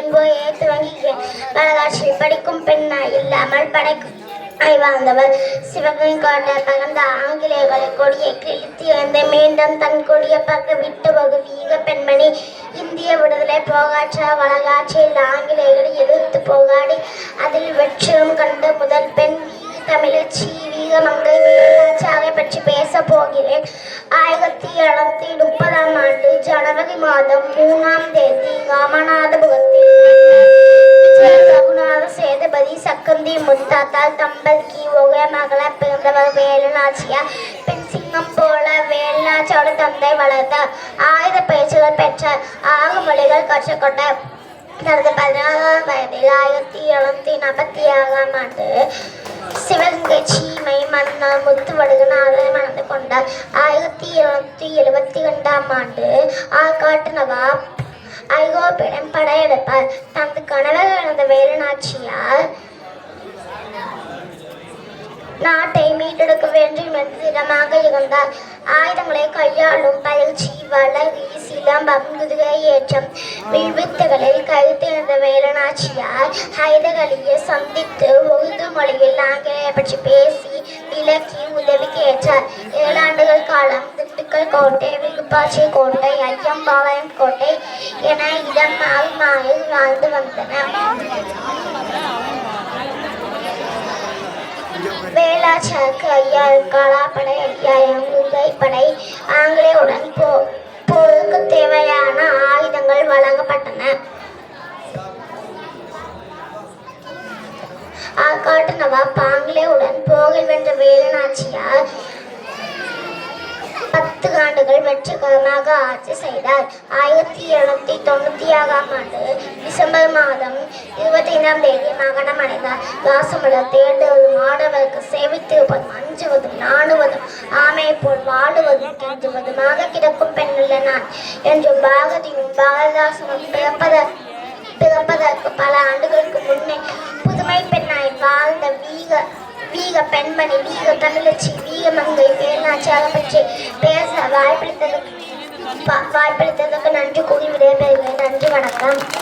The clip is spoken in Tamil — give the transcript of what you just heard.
என்போயே துவங்கிய வரலாற்றை படிக்கும் பெண்ணா இல்லாமல் படைக்கும் வாழ்ந்தவர். சிவகங்கை கோட்டை பகர்ந்த ஆங்கிலேயர்களை கொடியை கிழித்து வந்து மீண்டும் தன் கொடிய பக்க விட்டு வகு வீக பெண்மணி. இந்திய விடுதலை போகாற்ற வரலாற்றில் ஆங்கிலேயர்களை எதிர்த்து போராடி அதில் வெற்றியும் கண்டு முதல் பெண் தமிழச்சி வீகமங்கை வேலாச்சாரை பற்றி பேச போகிறேன். 1730 ஆண்டு ஜனவரி மாதம் 3ஆம் தேதி ராமநாதபுரத்தில் ரகுநாத சேதுபதி சக்கந்தி முத்தாத்தால் தம்பதிக்கு ஒரே மகள பிறந்தவர் வேலுநாச்சியார். பெண் சிங்கம் போல வேலுநாச்சியோட தந்தை வளர்த்தார். ஆயுத பயிற்சிகள் பெற்றார். 6 மொழிகள் கற்றுக்கொண்டார். தனது 16ஆம் வயதில் 1746ஆம் ஆண்டு சிவகங்கை சீமை மன்னர் முத்துவடுகநாதரை மணந்து கொண்டார். 1772ஆம் ஆண்டு ஆற்காட்டு நவாப் ஐரோப்பியிடம் படையெடுப்பார். தனது கணவர் இழந்த வேலுநாச்சியார் நாட்டை மீட்டெடுக்க வேண்டும் என்று திடமாக இருந்தார். ஆயுதங்களை கையாளும் பயிற்சி, வளரி, சிலம்பம், குதிரை ஏற்றம், வில்வித்தைகளில் கருத்திருந்த வேலுநாச்சியார் ஹைதர் அலியை சந்தித்து உருது மொழியில் ஆங்கிலேயர் பற்றி பேசி விளக்கி உதவிக்கு ஏற்றார். 7 ஆண்டுகள் காலம் திண்டுக்கல் கோட்டை, விருப்பாச்சி கோட்டை, ஐயம்பாளையம் கோட்டை என இடம் மாறி மாறி வாழ்ந்து வந்தனர். வேலாச்சாருக்கு 5000 காலாப்படை, 5000 குதிரைப்படை, ஆங்கிலேயருடன் போருக்கு தேவையான ஆயுதங்கள் வழங்கப்பட்டன. ஆற்காட்டு நவாப் ஆங்கிலேயருடன் போரில் வென்ற வேலுநாச்சியார் 10 ஆண்டுகள் வெற்றிகரமாக ஆட்சி செய்தார். 1796ஆம் ஆண்டு டிசம்பர் மாதம் 25ஆம் தேதி மரணம் அடைந்தார். வாசமுடன் தேடுவதும் ஆடவருக்கு சேவித்திருப்பதும் அஞ்சுவதும் நாணுவதும் ஆமை போல் வாடுவதும் கெஞ்சுவதுமாக கிடக்கும் பெண்ணில்லை நான் என்று பாரதியும் பாரதாசனும் பிறப்பதற்கு பல ஆண்டுகளுக்கு முன்னே புதுமை பெண்ணாய் வாழ்ந்த வீக பெண்மணி, வீக தமிழச்சி, வீகமங்கை வேலுநாச்சியாரை பற்றி பேச வாய்ப்பளித்ததற்கு நன்றி கூறி விடைபெறுகிறேன். நன்றி, வணக்கம்.